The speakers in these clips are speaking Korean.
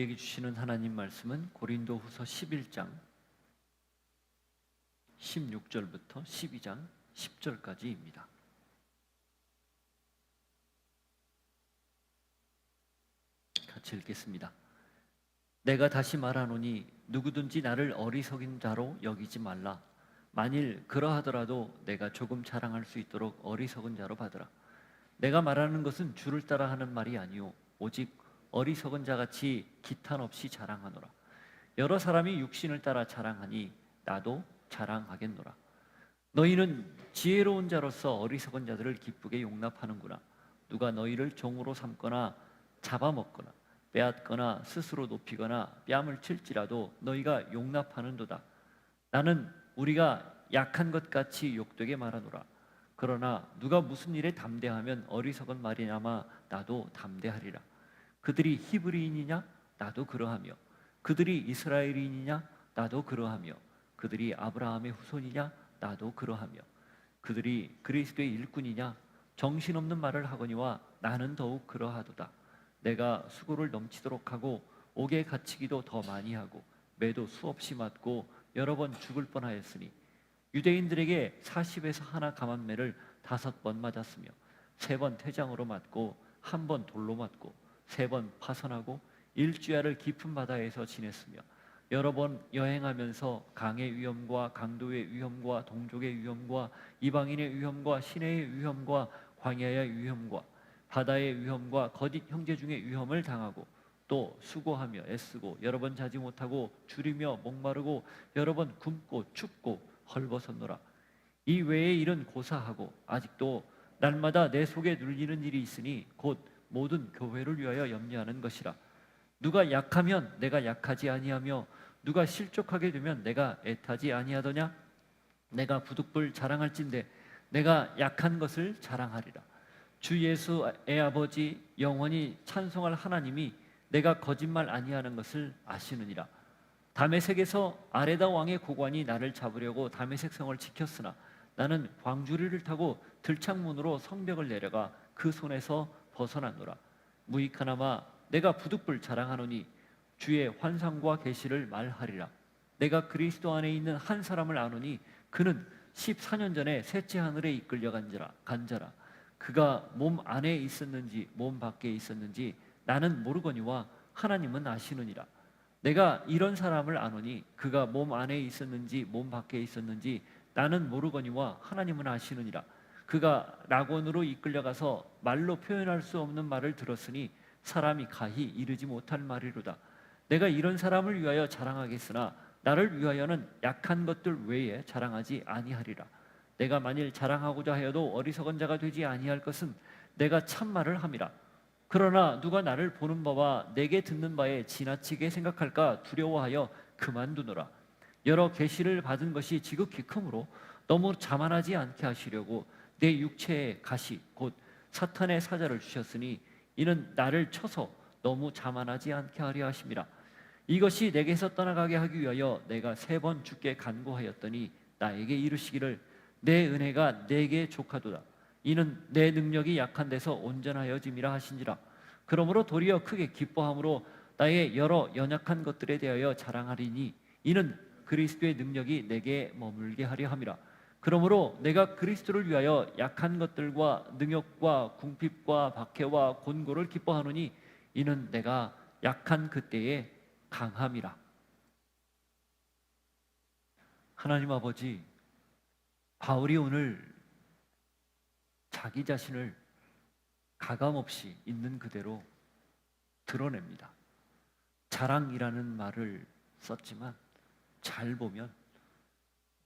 우리에게 주시는 하나님 말씀은 고린도후서 11장 16절부터 12장 10절까지입니다. 같이 읽겠습니다. 내가 다시 말하노니 누구든지 나를 어리석인 자로 여기지 말라. 만일 그러하더라도 내가 조금 자랑할 수 있도록 어리석은 자로 받으라. 내가 말하는 것은 주를 따라 하는 말이 아니오 오직 어리석은 자같이 기탄 없이 자랑하노라. 여러 사람이 육신을 따라 자랑하니 나도 자랑하겠노라. 너희는 지혜로운 자로서 어리석은 자들을 기쁘게 용납하는구나. 누가 너희를 종으로 삼거나 잡아먹거나 빼앗거나 스스로 높이거나 뺨을 칠지라도 너희가 용납하는도다. 나는 우리가 약한 것 같이 욕되게 말하노라. 그러나 누가 무슨 일에 담대하면 어리석은 말이냐마 나도 담대하리라. 그들이 히브리인이냐 나도 그러하며 그들이 이스라엘인이냐 나도 그러하며 그들이 아브라함의 후손이냐 나도 그러하며 그들이 그리스도의 일꾼이냐 정신없는 말을 하거니와 나는 더욱 그러하도다. 내가 수고를 넘치도록 하고 옥에 갇히기도 더 많이 하고 매도 수없이 맞고 여러 번 죽을 뻔하였으니 유대인들에게 40에서 하나 감한매를 5번 맞았으며 3번 태장으로 맞고 1번 돌로 맞고 3번 파선하고 일주야를 깊은 바다에서 지냈으며 여러 번 여행하면서 강의 위험과 강도의 위험과 동족의 위험과 이방인의 위험과 시내의 위험과 광야의 위험과 바다의 위험과 거짓 형제 중의 위험을 당하고 또 수고하며 애쓰고 여러 번 자지 못하고 줄이며 목마르고 여러 번 굶고 춥고 헐벗었노라. 이 외의 일은 고사하고 아직도 날마다 내 속에 눌리는 일이 있으니 곧 모든 교회를 위하여 염려하는 것이라. 누가 약하면 내가 약하지 아니하며 누가 실족하게 되면 내가 애타지 아니하더냐. 내가 부득불 자랑할진대 내가 약한 것을 자랑하리라. 주 예수의 아버지 영원히 찬송할 하나님이 내가 거짓말 아니하는 것을 아시느니라. 다메섹에서 아레다 왕의 고관이 나를 잡으려고 다메섹 성을 지켰으나 나는 광주리를 타고 들창문으로 성벽을 내려가 그 손에서 벗어났노라. 무익하나마 내가 부득불 자랑하노니 주의 환상과 계시를 말하리라. 내가 그리스도 안에 있는 한 사람을 아노니 그는 14년 전에 셋째 하늘에 이끌려 간자라. 그가 몸 안에 있었는지 몸 밖에 있었는지 나는 모르거니와 하나님은 아시느니라. 내가 이런 사람을 아노니 그가 몸 안에 있었는지 몸 밖에 있었는지 나는 모르거니와 하나님은 아시느니라. 그가 낙원으로 이끌려가서 말로 표현할 수 없는 말을 들었으니 사람이 가히 이르지 못할 말이로다. 내가 이런 사람을 위하여 자랑하겠으나 나를 위하여는 약한 것들 외에 자랑하지 아니하리라. 내가 만일 자랑하고자 하여도 어리석은 자가 되지 아니할 것은 내가 참말을 함이라. 그러나 누가 나를 보는 바와 내게 듣는 바에 지나치게 생각할까 두려워하여 그만두노라. 여러 계시를 받은 것이 지극히 크므로 너무 자만하지 않게 하시려고 내 육체에 가시 곧 사탄의 사자를 주셨으니 이는 나를 쳐서 너무 자만하지 않게 하려 하심이라. 이것이 내게서 떠나가게 하기 위하여 내가 3번 주께 간구하였더니 나에게 이르시기를 내 은혜가 내게 족하도다. 이는 내 능력이 약한 데서 온전하여짐이라 하신지라. 그러므로 도리어 크게 기뻐함으로 나의 여러 연약한 것들에 대하여 자랑하리니 이는 그리스도의 능력이 내게 머물게 하려 함이라. 그러므로 내가 그리스도를 위하여 약한 것들과 능욕과 궁핍과 박해와 곤고를 기뻐하노니 이는 내가 약한 그때에 강함이라. 하나님 아버지, 바울이 오늘 자기 자신을 가감없이 있는 그대로 드러냅니다. 자랑이라는 말을 썼지만 잘 보면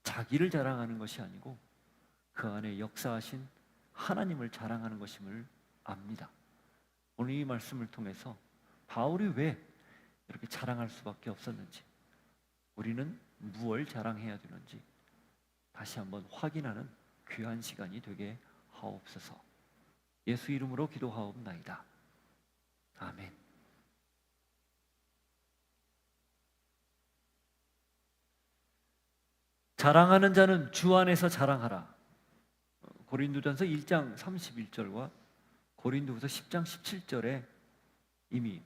자기를 자랑하는 것이 아니고 그 안에 역사하신 하나님을 자랑하는 것임을 압니다. 오늘 이 말씀을 통해서 바울이 왜 이렇게 자랑할 수밖에 없었는지, 우리는 무엇을 자랑해야 되는지 다시 한번 확인하는 귀한 시간이 되게 하옵소서. 예수 이름으로 기도하옵나이다. 아멘. 자랑하는 자는 주 안에서 자랑하라. 고린도전서 1장 31절과 고린도후서 10장 17절에 이미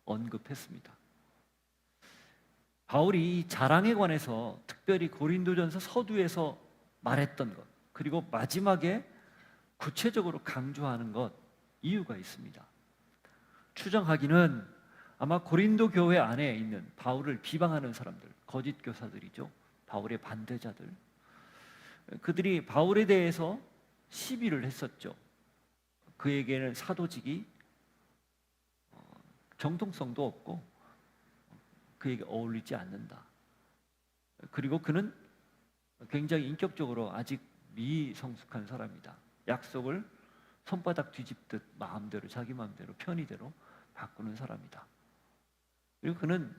언급했습니다. 바울이 이 자랑에 관해서 특별히 고린도전서 서두에서 말했던 것, 그리고 마지막에 구체적으로 강조하는 것, 이유가 있습니다. 추정하기는 아마 고린도 교회 안에 있는 바울을 비방하는 사람들, 거짓 교사들이죠. 바울의 반대자들. 그들이 바울에 대해서 시비를 했었죠. 그에게는 사도직이 정통성도 없고 그에게 어울리지 않는다. 그리고 그는 굉장히 인격적으로 아직 미성숙한 사람이다. 약속을 손바닥 뒤집듯 마음대로, 자기 마음대로, 편의대로 바꾸는 사람이다. 그리고 그는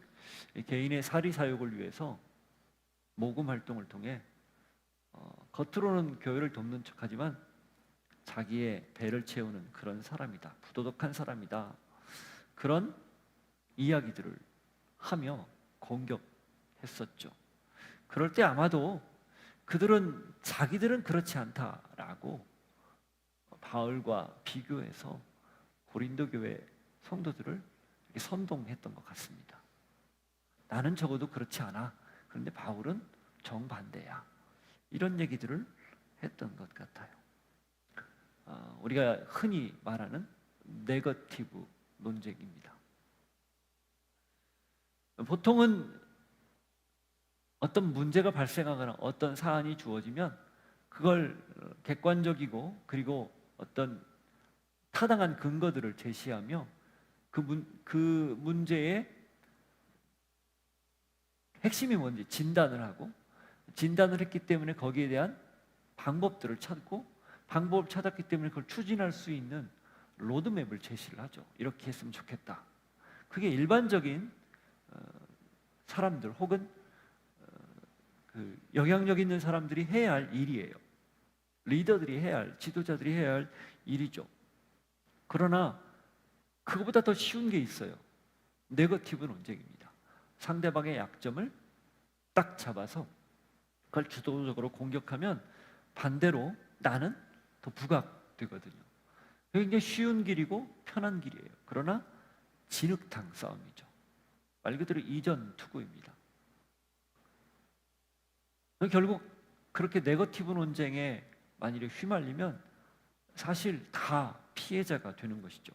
개인의 사리 사욕을 위해서 모금 활동을 통해 겉으로는 교회를 돕는 척하지만 자기의 배를 채우는 그런 사람이다. 부도덕한 사람이다. 그런 이야기들을 하며 공격했었죠. 그럴 때 아마도 그들은 자기들은 그렇지 않다라고 바울과 비교해서 고린도 교회 성도들을 선동했던 것 같습니다. 나는 적어도 그렇지 않아. 그런데 바울은 정반대야. 이런 얘기들을 했던 것 같아요. 우리가 흔히 말하는 네거티브 논쟁입니다. 보통은 어떤 문제가 발생하거나 어떤 사안이 주어지면 그걸 객관적이고 그리고 어떤 타당한 근거들을 제시하며 그 문제의 핵심이 뭔지 진단을 하고, 진단을 했기 때문에 거기에 대한 방법들을 찾고, 방법을 찾았기 때문에 그걸 추진할 수 있는 로드맵을 제시를 하죠. 이렇게 했으면 좋겠다. 그게 일반적인 사람들 혹은 그 영향력 있는 사람들이 해야 할 일이에요. 리더들이 해야 할, 지도자들이 해야 할 일이죠. 그러나 그것보다 더 쉬운 게 있어요. 네거티브 논쟁입니다. 상대방의 약점을 딱 잡아서 그걸 주도적으로 공격하면 반대로 나는 더 부각되거든요. 굉장히 쉬운 길이고 편한 길이에요. 그러나 진흙탕 싸움이죠. 말 그대로 이전 투구입니다. 결국 그렇게 네거티브 논쟁에 만일에 휘말리면 사실 다 피해자가 되는 것이죠.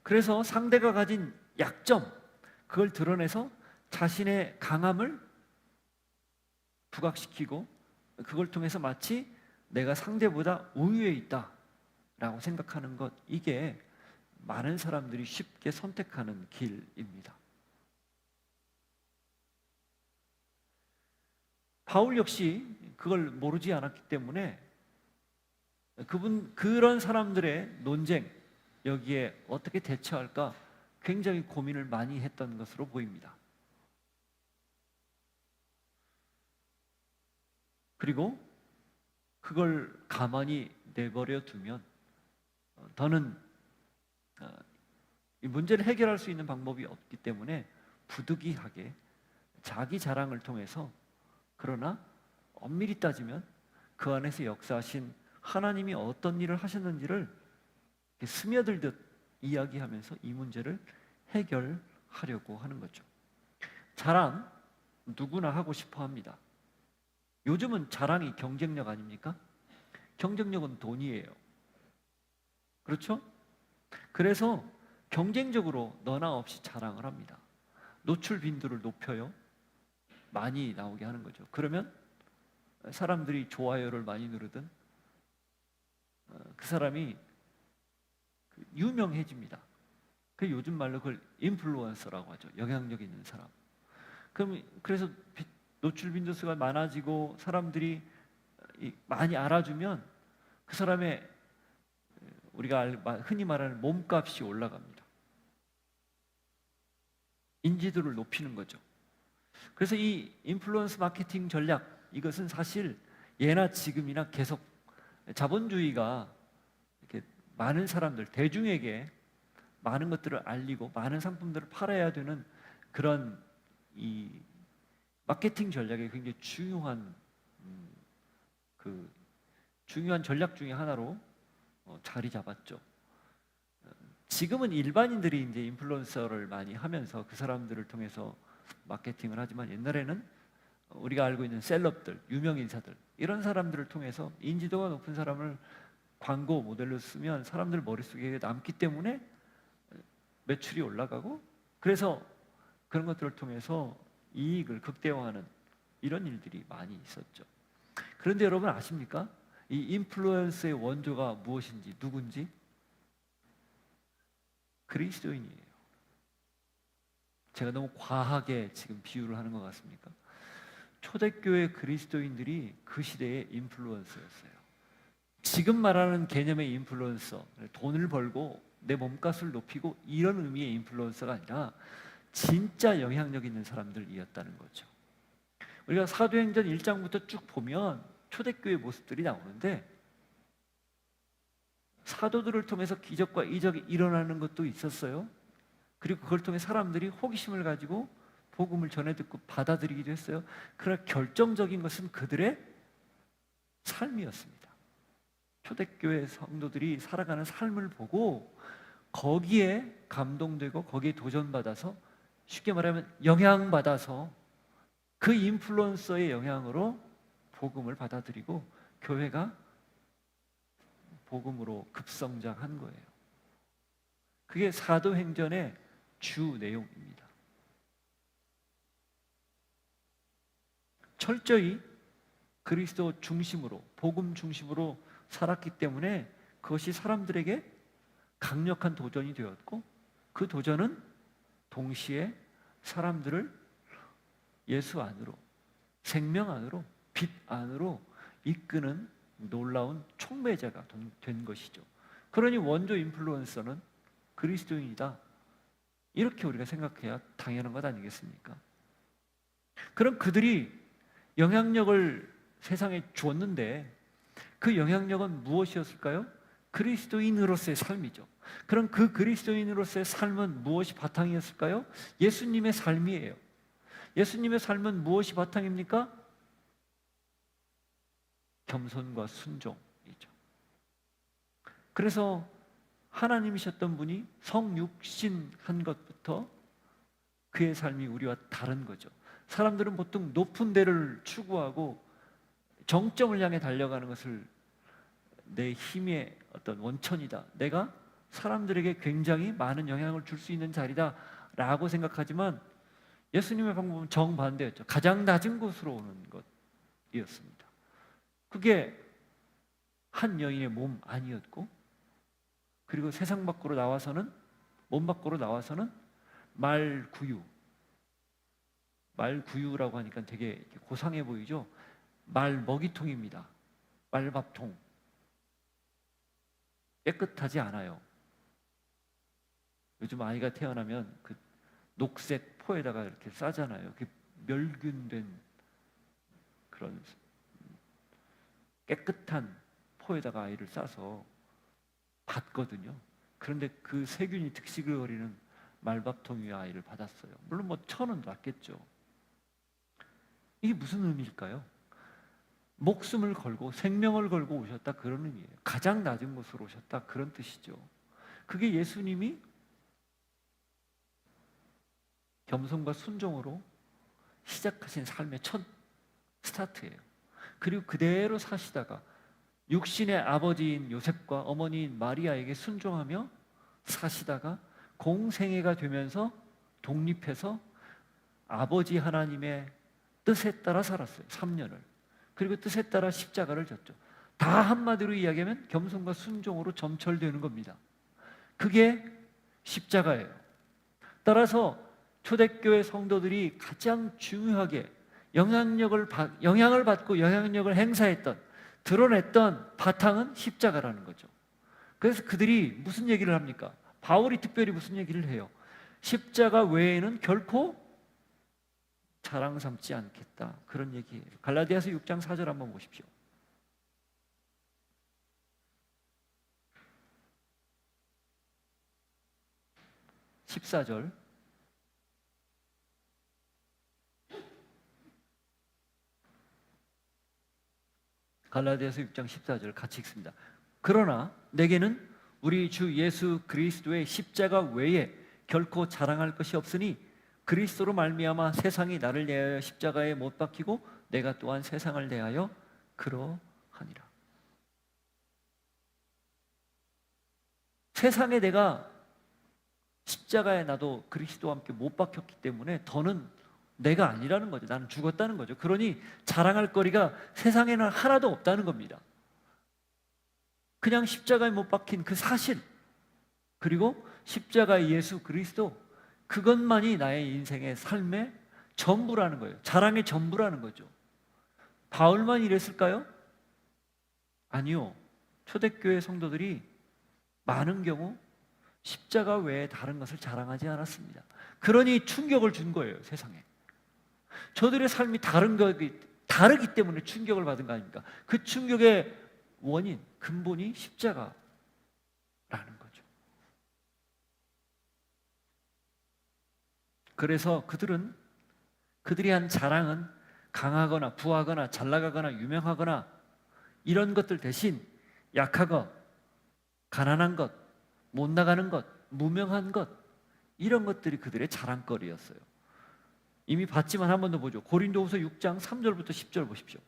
그래서 상대가 가진 약점, 그걸 드러내서 자신의 강함을 부각시키고 그걸 통해서 마치 내가 상대보다 우위에 있다라고 생각하는 것, 이게 많은 사람들이 쉽게 선택하는 길입니다. 바울 역시 그걸 모르지 않았기 때문에 그런 사람들의 논쟁, 여기에 어떻게 대처할까 굉장히 고민을 많이 했던 것으로 보입니다. 그리고 그걸 가만히 내버려 두면 더는 이 문제를 해결할 수 있는 방법이 없기 때문에 부득이하게 자기 자랑을 통해서, 그러나 엄밀히 따지면 그 안에서 역사하신 하나님이 어떤 일을 하셨는지를 스며들듯 이야기하면서 이 문제를 해결하려고 하는 거죠. 자랑 누구나 하고 싶어 합니다. 요즘은 자랑이 경쟁력 아닙니까? 경쟁력은 돈이에요. 그렇죠? 그래서 경쟁적으로 너나 없이 자랑을 합니다. 노출 빈도를 높여요. 많이 나오게 하는 거죠. 그러면 사람들이 좋아요를 많이 누르든 그 사람이 유명해집니다. 그 요즘 말로 그걸 인플루언서라고 하죠. 영향력 있는 사람. 그래서 노출 빈도수가 많아지고 사람들이 많이 알아주면 그 사람의 우리가 흔히 말하는 몸값이 올라갑니다. 인지도를 높이는 거죠. 그래서 이 인플루언스 마케팅 전략, 이것은 사실 예나 지금이나 계속 자본주의가 이렇게 많은 사람들, 대중에게 많은 것들을 알리고 많은 상품들을 팔아야 되는 그런 이 마케팅 전략의 굉장히 중요한 중요한 전략 중에 하나로 자리 잡았죠. 지금은 일반인들이 이제 인플루언서를 많이 하면서 그 사람들을 통해서 마케팅을 하지만, 옛날에는 우리가 알고 있는 셀럽들, 유명 인사들, 이런 사람들을 통해서 인지도가 높은 사람을 광고 모델로 쓰면 사람들 머릿속에 남기 때문에 매출이 올라가고, 그래서 그런 것들을 통해서 이익을 극대화하는 이런 일들이 많이 있었죠. 그런데 여러분 아십니까? 이 인플루언서의 원조가 무엇인지, 누군지? 그리스도인이에요. 제가 너무 과하게 지금 비유를 하는 것 같습니까? 초대교회 그리스도인들이 그 시대의 인플루언서였어요. 지금 말하는 개념의 인플루언서, 돈을 벌고 내 몸값을 높이고 이런 의미의 인플루언서가 아니라 진짜 영향력 있는 사람들이었다는 거죠. 우리가 사도행전 1장부터 쭉 보면 초대교회 모습들이 나오는데, 사도들을 통해서 기적과 이적이 일어나는 것도 있었어요. 그리고 그걸 통해 사람들이 호기심을 가지고 복음을 전해 듣고 받아들이기도 했어요. 그러나 결정적인 것은 그들의 삶이었습니다. 초대교회 성도들이 살아가는 삶을 보고 거기에 감동되고 거기에 도전받아서, 쉽게 말하면 영향받아서 그 인플루언서의 영향으로 복음을 받아들이고 교회가 복음으로 급성장한 거예요. 그게 사도행전의 주 내용입니다. 철저히 그리스도 중심으로, 복음 중심으로 살았기 때문에 그것이 사람들에게 강력한 도전이 되었고, 그 도전은 동시에 사람들을 예수 안으로, 생명 안으로, 빛 안으로 이끄는 놀라운 촉매자가 된 것이죠. 그러니 원조 인플루언서는 그리스도인이다, 이렇게 우리가 생각해야 당연한 것 아니겠습니까? 그럼 그들이 영향력을 세상에 주었는데 그 영향력은 무엇이었을까요? 그리스도인으로서의 삶이죠. 그럼 그 그리스도인으로서의 삶은 무엇이 바탕이었을까요? 예수님의 삶이에요. 예수님의 삶은 무엇이 바탕입니까? 겸손과 순종이죠. 그래서 하나님이셨던 분이 성육신한 것부터 그의 삶이 우리와 다른 거죠. 사람들은 보통 높은 데를 추구하고 정점을 향해 달려가는 것을 내 힘의 어떤 원천이다, 내가 사람들에게 굉장히 많은 영향을 줄 수 있는 자리다 라고 생각하지만, 예수님의 방법은 정반대였죠. 가장 낮은 곳으로 오는 것이었습니다. 그게 한 여인의 몸 아니었고, 그리고 세상 밖으로 나와서는, 몸 밖으로 나와서는 말구유라고 하니까 되게 고상해 보이죠. 말 먹이통입니다. 말밥통. 깨끗하지 않아요. 요즘 아이가 태어나면 그 녹색 포에다가 이렇게 싸잖아요. 그 멸균된 그런 깨끗한 포에다가 아이를 싸서 받거든요. 그런데 그 세균이 득실거리는 말밥통 위에 아이를 받았어요. 물론 뭐 천은 낫겠죠. 이게 무슨 의미일까요? 목숨을 걸고 생명을 걸고 오셨다, 그런 의미예요. 가장 낮은 곳으로 오셨다, 그런 뜻이죠. 그게 예수님이 겸손과 순종으로 시작하신 삶의 첫 스타트예요. 그리고 그대로 사시다가 육신의 아버지인 요셉과 어머니인 마리아에게 순종하며 사시다가 공생애가 되면서 독립해서 아버지 하나님의 뜻에 따라 살았어요. 3년을. 그리고 뜻에 따라 십자가를 졌죠. 다 한마디로 이야기하면 겸손과 순종으로 점철되는 겁니다. 그게 십자가예요. 따라서 초대교회 성도들이 가장 중요하게 영향을 받고 영향력을 행사했던, 드러냈던 바탕은 십자가라는 거죠. 그래서 그들이 무슨 얘기를 합니까? 바울이 특별히 무슨 얘기를 해요? 십자가 외에는 결코 자랑 삼지 않겠다, 그런 얘기예요. 갈라디아서 6장 4절 한번 보십시오. (14절) 갈라디아서 6장 14절 같이 읽습니다. 그러나 내게는 우리 주 예수 그리스도의 십자가 외에 결코 자랑할 것이 없으니 그리스도로 말미암아 세상이 나를 대하여 십자가에 못 박히고 내가 또한 세상을 대하여 그러하니라. 세상에 내가 십자가에 나도 그리스도와 함께 못 박혔기 때문에 더는 내가 아니라는 거죠. 나는 죽었다는 거죠. 그러니 자랑할 거리가 세상에는 하나도 없다는 겁니다. 그냥 십자가에 못 박힌 그 사실, 그리고 십자가의 예수 그리스도, 그것만이 나의 인생의 삶의 전부라는 거예요. 자랑의 전부라는 거죠. 바울만 이랬을까요? 아니요. 초대교회 성도들이 많은 경우 십자가 외에 다른 것을 자랑하지 않았습니다. 그러니 충격을 준 거예요, 세상에. 저들의 삶이 다르기 때문에 충격을 받은 거 아닙니까? 그 충격의 원인, 근본이 십자가라는 거죠. 그래서 그들이 한 자랑은 강하거나 부하거나 잘나가거나 유명하거나 이런 것들 대신 약하고 가난한 것, 못 나가는 것, 무명한 것, 이런 것들이 그들의 자랑거리였어요. 이미 봤지만 한 번 더 보죠. 고린도후서 6장 3절부터 10절 보십시오.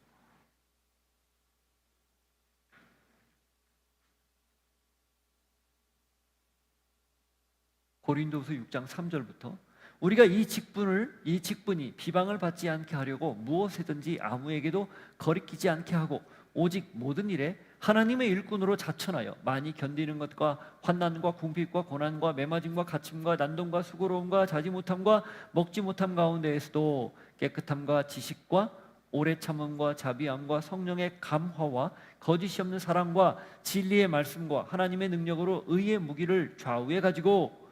고린도후서 6장 3절부터 우리가 이 직분이 비방을 받지 않게 하려고 무엇이든지 아무에게도 거리끼지 않게 하고 오직 모든 일에 하나님의 일꾼으로 자천하여 많이 견디는 것과 환난과 궁핍과 고난과 매맞음과 갇힘과 난동과 수고로움과 자지 못함과 먹지 못함 가운데에서도 깨끗함과 지식과 오래 참음과 자비함과 성령의 감화와 거짓이 없는 사랑과 진리의 말씀과 하나님의 능력으로 의의 무기를 좌우에 가지고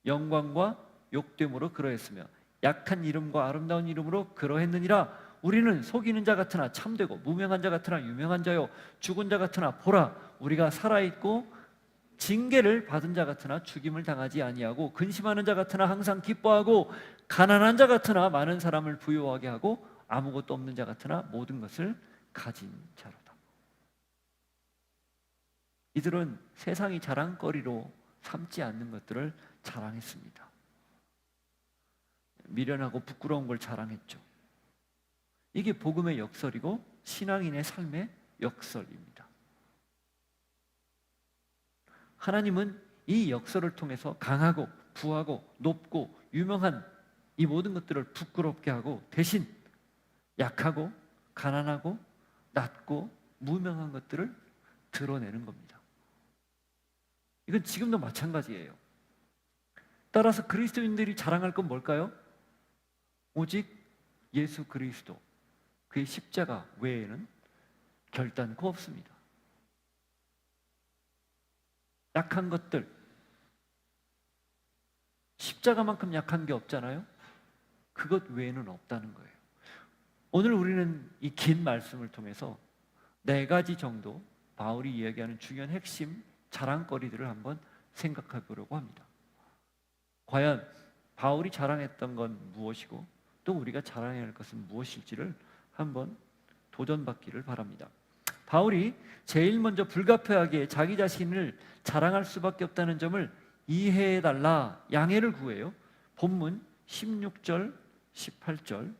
영광과 욕됨으로 그러했으며 약한 이름과 아름다운 이름으로 그러했느니라. 우리는 속이는 자 같으나 참되고 무명한 자 같으나 유명한 자요 죽은 자 같으나 보라 우리가 살아있고 징계를 받은 자 같으나 죽임을 당하지 아니하고 근심하는 자 같으나 항상 기뻐하고 가난한 자 같으나 많은 사람을 부유하게 하고 아무것도 없는 자 같으나 모든 것을 가진 자로다. 이들은 세상이 자랑거리로 삼지 않는 것들을 자랑했습니다. 미련하고 부끄러운 걸 자랑했죠. 이게 복음의 역설이고 신앙인의 삶의 역설입니다. 하나님은 이 역설을 통해서 강하고 부하고 높고 유명한 이 모든 것들을 부끄럽게 하고 대신 약하고 가난하고 낮고 무명한 것들을 드러내는 겁니다. 이건 지금도 마찬가지예요. 따라서 그리스도인들이 자랑할 건 뭘까요? 오직 예수 그리스도, 그의 십자가 외에는 결단코 없습니다. 약한 것들, 십자가만큼 약한 게 없잖아요. 그것 외에는 없다는 거예요. 오늘 우리는 이 긴 말씀을 통해서 4가지 정도 바울이 이야기하는 중요한 핵심 자랑거리들을 한번 생각해 보려고 합니다. 과연 바울이 자랑했던 건 무엇이고 또 우리가 자랑해야 할 것은 무엇일지를 한번 도전받기를 바랍니다. 바울이 제일 먼저 불가피하게 자기 자신을 자랑할 수밖에 없다는 점을 이해해달라 양해를 구해요. 본문 16절, 18절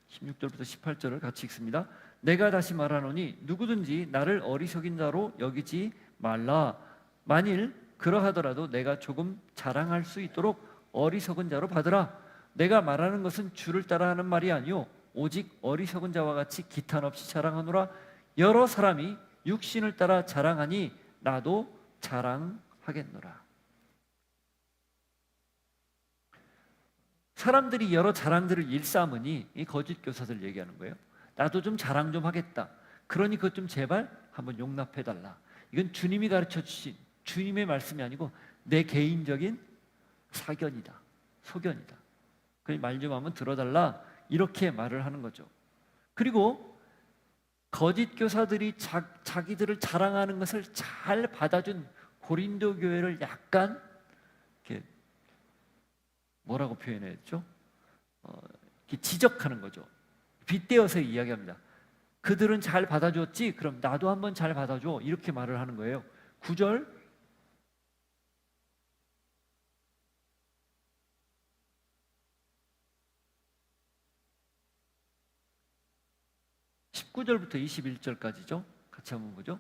16절부터 18절을 같이 읽습니다. 내가 다시 말하노니 누구든지 나를 어리석인 자로 여기지 말라. 만일 그러하더라도 내가 조금 자랑할 수 있도록 어리석은 자로 받으라. 내가 말하는 것은 주를 따라 하는 말이 아니요 오직 어리석은 자와 같이 기탄 없이 자랑하노라. 여러 사람이 육신을 따라 자랑하니 나도 자랑하겠노라. 사람들이 여러 자랑들을 일삼으니 이 거짓 교사들 얘기하는 거예요. 나도 좀 자랑 좀 하겠다. 그러니 그것 좀 제발 한번 용납해달라. 이건 주님이 가르쳐 주신 주님의 말씀이 아니고 내 개인적인 사견이다, 소견이다. 그러니 말 좀 한번 들어달라. 이렇게 말을 하는 거죠. 그리고 거짓 교사들이 자기들을 자랑하는 것을 잘 받아준 고린도 교회를 약간 이렇게 뭐라고 표현했죠? 이렇게 지적하는 거죠. 빗대어서 이야기합니다. 그들은 잘 받아줬지? 그럼 나도 한번 잘 받아줘. 이렇게 말을 하는 거예요. 9절, 19절부터 21절까지죠. 같이 한번 보죠.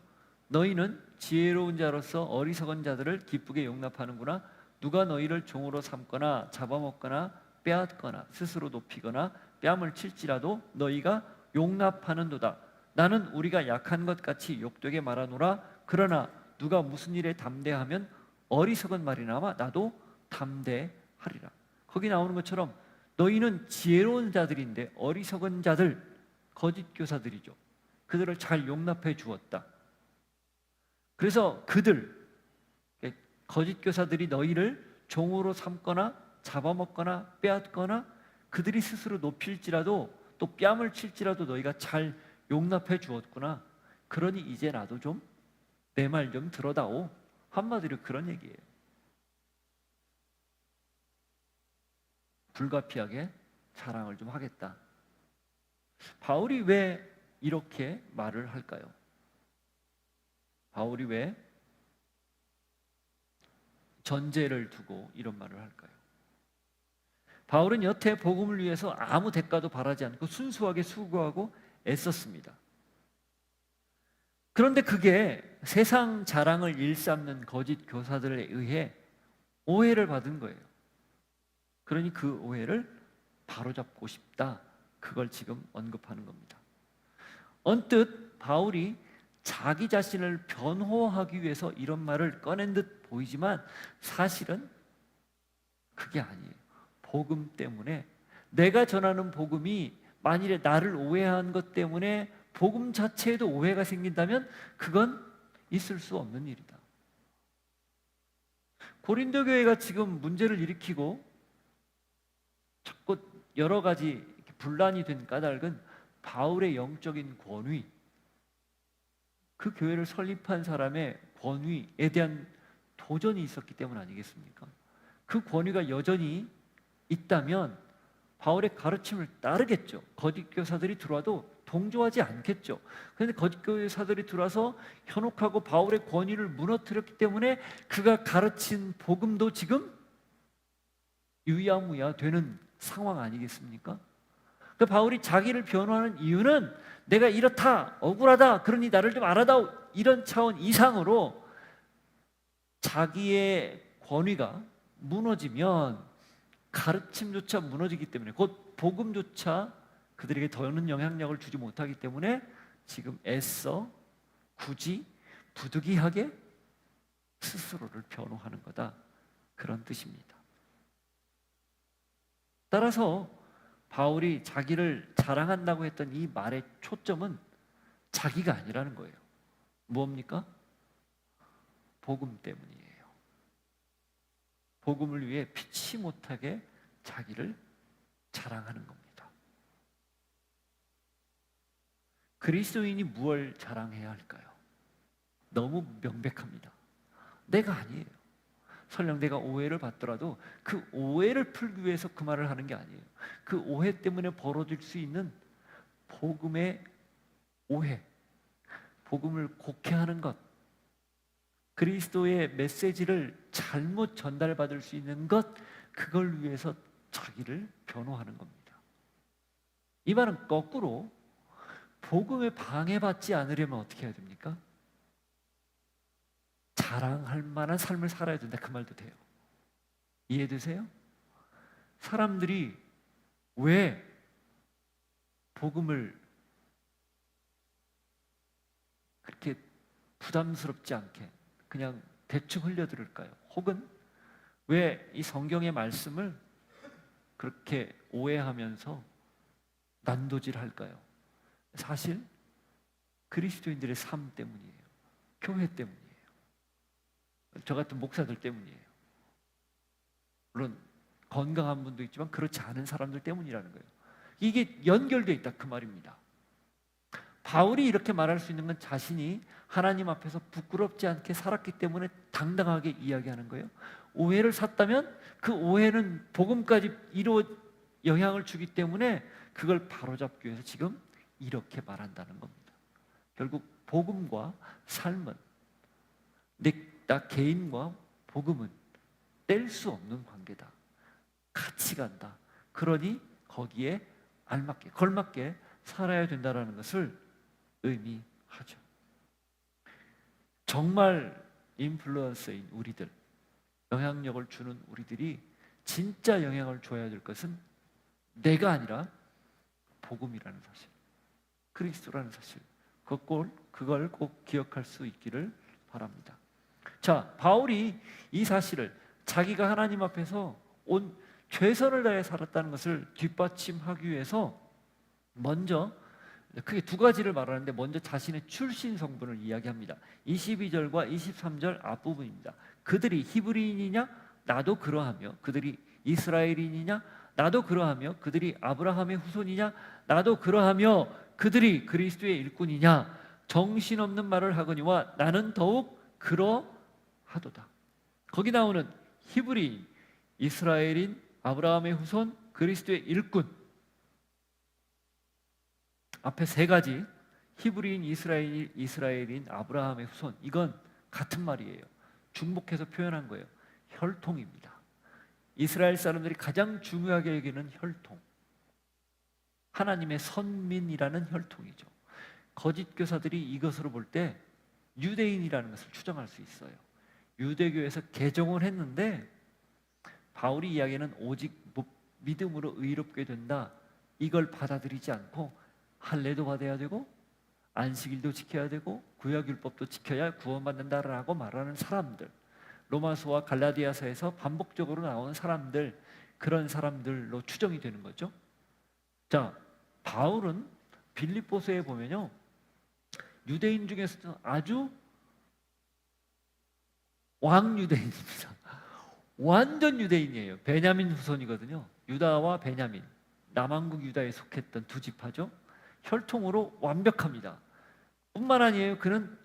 너희는 지혜로운 자로서 어리석은 자들을 기쁘게 용납하는구나. 누가 너희를 종으로 삼거나 잡아먹거나 빼앗거나 스스로 높이거나 뺨을 칠지라도 너희가 용납하는도다. 나는 우리가 약한 것 같이 욕되게 말하노라. 그러나 누가 무슨 일에 담대하면 어리석은 말이나마 나도 담대하리라. 거기 나오는 것처럼 너희는 지혜로운 자들인데 어리석은 자들, 거짓 교사들이죠. 그들을 잘 용납해 주었다. 그래서 그들, 거짓 교사들이 너희를 종으로 삼거나 잡아먹거나 빼앗거나 그들이 스스로 높일지라도 또 뺨을 칠지라도 너희가 잘 용납해 주었구나. 그러니 이제 나도 좀 내 말 좀 들어다오. 한마디로 그런 얘기예요. 불가피하게 자랑을 좀 하겠다. 바울이 왜 이렇게 말을 할까요? 바울이 왜 전제를 두고 이런 말을 할까요? 바울은 여태 복음을 위해서 아무 대가도 바라지 않고 순수하게 수고하고 애썼습니다. 그런데 그게 세상 자랑을 일삼는 거짓 교사들에 의해 오해를 받은 거예요. 그러니 그 오해를 바로잡고 싶다. 그걸 지금 언급하는 겁니다. 언뜻 바울이 자기 자신을 변호하기 위해서 이런 말을 꺼낸 듯 보이지만 사실은 그게 아니에요. 복음 때문에, 내가 전하는 복음이 만일에 나를 오해한 것 때문에 복음 자체에도 오해가 생긴다면 그건 있을 수 없는 일이다. 고린도 교회가 지금 문제를 일으키고 자꾸 여러 가지 분란이 된 까닭은 바울의 영적인 권위, 그 교회를 설립한 사람의 권위에 대한 도전이 있었기 때문 아니겠습니까? 그 권위가 여전히 있다면 바울의 가르침을 따르겠죠. 거짓 교사들이 들어와도 동조하지 않겠죠. 그런데 거짓 교사들이 들어와서 현혹하고 바울의 권위를 무너뜨렸기 때문에 그가 가르친 복음도 지금 유야무야 되는 상황 아니겠습니까? 그 바울이 자기를 변호하는 이유는 내가 이렇다, 억울하다, 그러니 나를 좀 알아다오, 이런 차원 이상으로 자기의 권위가 무너지면 가르침조차 무너지기 때문에, 곧 복음조차 그들에게 더는 영향력을 주지 못하기 때문에 지금 애써 굳이 부득이하게 스스로를 변호하는 거다, 그런 뜻입니다. 따라서 바울이 자기를 자랑한다고 했던 이 말의 초점은 자기가 아니라는 거예요. 뭡니까? 복음 때문이에요. 복음을 위해 피치 못하게 자기를 자랑하는 겁니다. 그리스도인이 무엇을 자랑해야 할까요? 너무 명백합니다. 내가 아니에요. 설령 내가 오해를 받더라도 그 오해를 풀기 위해서 그 말을 하는 게 아니에요. 그 오해 때문에 벌어질 수 있는 복음의 오해, 복음을 곡해하는 것, 그리스도의 메시지를 잘못 전달받을 수 있는 것, 그걸 위해서 자기를 변호하는 겁니다. 이 말은 거꾸로 복음에 방해받지 않으려면 어떻게 해야 됩니까? 자랑할 만한 삶을 살아야 된다, 그 말도 돼요. 이해되세요? 사람들이 왜 복음을 그렇게 부담스럽지 않게 그냥 대충 흘려들을까요? 혹은 왜 이 성경의 말씀을 그렇게 오해하면서 난도질할까요? 사실 그리스도인들의 삶 때문이에요. 교회 때문이에요. 저 같은 목사들 때문이에요. 물론 건강한 분도 있지만 그렇지 않은 사람들 때문이라는 거예요. 이게 연결되어 있다, 그 말입니다. 바울이 이렇게 말할 수 있는 건 자신이 하나님 앞에서 부끄럽지 않게 살았기 때문에 당당하게 이야기하는 거예요. 오해를 샀다면 그 오해는 복음까지 이루어 영향을 주기 때문에 그걸 바로잡기 위해서 지금 이렇게 말한다는 겁니다. 결국 복음과 삶은 나 개인과 복음은 뗄 수 없는 관계다. 같이 간다. 그러니 거기에 알맞게 걸맞게 살아야 된다라는 것을 의미하죠. 정말 인플루언서인 우리들, 영향력을 주는 우리들이 진짜 영향을 줘야 될 것은 내가 아니라 복음이라는 사실, 그리스도라는 사실, 그걸 꼭 기억할 수 있기를 바랍니다. 자, 바울이 이 사실을 자기가 하나님 앞에서 온 최선을 다해 살았다는 것을 뒷받침하기 위해서 먼저 크게 두 가지를 말하는데, 먼저 자신의 출신 성분을 이야기합니다. 22절과 23절 앞부분입니다. 그들이 히브리인이냐? 나도 그러하며. 그들이 이스라엘인이냐? 나도 그러하며. 그들이 아브라함의 후손이냐? 나도 그러하며. 그들이 그리스도의 일꾼이냐? 정신없는 말을 하거니와 나는 더욱 그러하도다. 거기 나오는 히브리인, 이스라엘인, 아브라함의 후손, 그리스도의 일꾼, 앞에 세 가지, 히브리인, 이스라엘인, 아브라함의 후손, 이건 같은 말이에요. 중복해서 표현한 거예요. 혈통입니다. 이스라엘 사람들이 가장 중요하게 여기는 혈통, 하나님의 선민이라는 혈통이죠. 거짓 교사들이 이것으로 볼 때 유대인이라는 것을 추정할 수 있어요. 유대교에서 개종을 했는데 바울이 이야기하는 오직 믿음으로 의롭게 된다, 이걸 받아들이지 않고 할례도 받아야 되고 안식일도 지켜야 되고 구약율법도 지켜야 구원받는다라고 말하는 사람들, 로마서와 갈라디아서에서 반복적으로 나오는 사람들, 그런 사람들로 추정이 되는 거죠. 자, 바울은 빌립보서에 보면요, 유대인 중에서도 아주 왕유대인입니다. 완전 유대인이에요. 베냐민 후손이거든요. 유다와 베냐민, 남왕국 유다에 속했던 두 지파죠. 혈통으로 완벽합니다. 뿐만 아니에요, 그는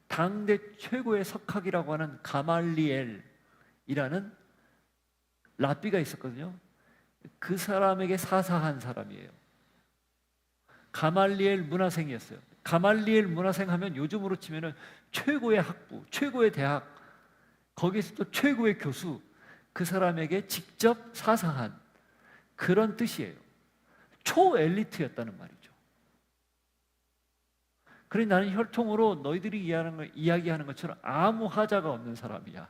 당대 최고의 석학이라고 하는 가말리엘이라는 랍비가 있었거든요. 그 사람에게 사사한 사람이에요. 가말리엘 문화생이었어요. 가말리엘 문화생 하면 요즘으로 치면은 최고의 학부, 최고의 대학, 거기서 또 최고의 교수, 그 사람에게 직접 사사한 그런 뜻이에요. 초엘리트였다는 말이죠. 그래, 나는 혈통으로 너희들이 이야기하는 것처럼 아무 하자가 없는 사람이야.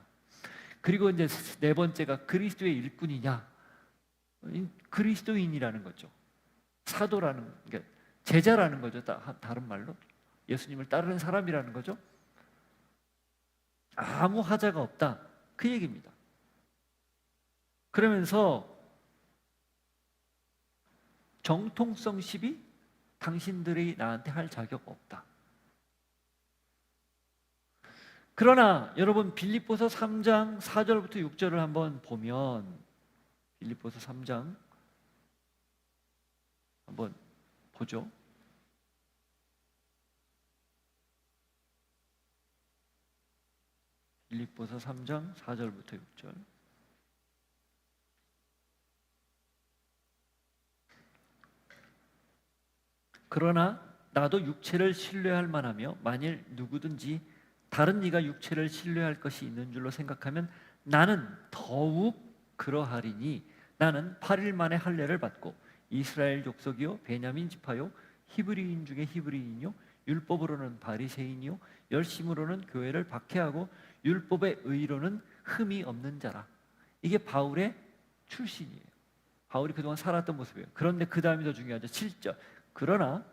그리고 이제 네 번째가 그리스도의 일꾼이냐? 그리스도인이라는 거죠. 사도라는, 그러니까 제자라는 거죠. 다른 말로 예수님을 따르는 사람이라는 거죠. 아무 하자가 없다, 그 얘기입니다. 그러면서 정통성 시비 당신들이 나한테 할 자격 없다. 그러나 여러분, 빌립보서 3장 4절부터 6절을 한번 보면, 빌립보서 3장 한번 보죠. 빌립보서 3장 4절부터 6절. 그러나 나도 육체를 신뢰할 만하며 만일 누구든지 다른 이가 육체를 신뢰할 것이 있는 줄로 생각하면 나는 더욱 그러하리니, 나는 8일 만에 할례를 받고 이스라엘 족속이요 베냐민 지파요 히브리인 중에 히브리인이요 율법으로는 바리새인이요 열심으로는 교회를 박해하고 율법의 의로는 흠이 없는 자라. 이게 바울의 출신이에요. 바울이 그동안 살았던 모습이에요. 그런데 그 다음이 더 중요하죠. 7절. 그러나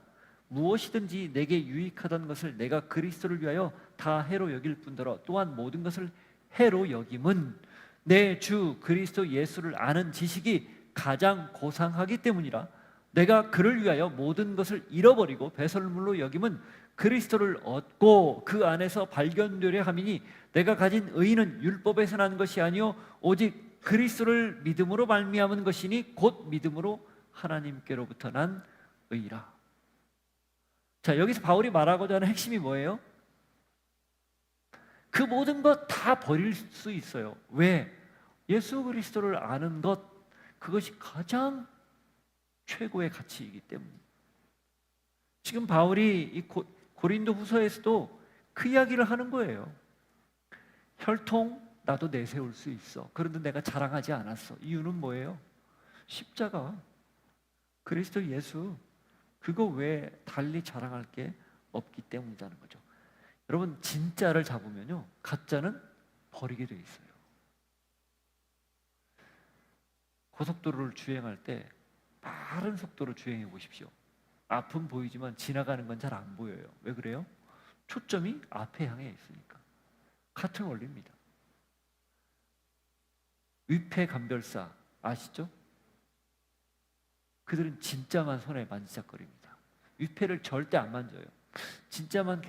무엇이든지 내게 유익하던 것을 내가 그리스도를 위하여 다 해로 여길 뿐더러 또한 모든 것을 해로 여김은 내 주 그리스도 예수를 아는 지식이 가장 고상하기 때문이라. 내가 그를 위하여 모든 것을 잃어버리고 배설물로 여김은 그리스도를 얻고 그 안에서 발견되려 함이니, 내가 가진 의는 율법에서 난 것이 아니요 오직 그리스도를 믿음으로 말미암은 것이니 곧 믿음으로 하나님께로부터 난 의라. 자, 여기서 바울이 말하고자 하는 핵심이 뭐예요? 그 모든 것 다 버릴 수 있어요. 왜? 예수 그리스도를 아는 것, 그것이 가장 최고의 가치이기 때문에. 지금 바울이 이 고린도 후서에서도 그 이야기를 하는 거예요. 혈통 나도 내세울 수 있어. 그런데 내가 자랑하지 않았어. 이유는 뭐예요? 십자가, 그리스도 예수, 그거 외에 달리 자랑할 게 없기 때문이라는 거죠. 여러분, 진짜를 잡으면요, 가짜는 버리게 돼 있어요. 고속도로를 주행할 때 빠른 속도로 주행해 보십시오. 앞은 보이지만 지나가는 건 잘 안 보여요. 왜 그래요? 초점이 앞에 향해 있으니까. 같은 원리입니다. 위패감별사 아시죠? 그들은 진짜만 손에 만지작거립니다. 위패를 절대 안 만져요. 진짜만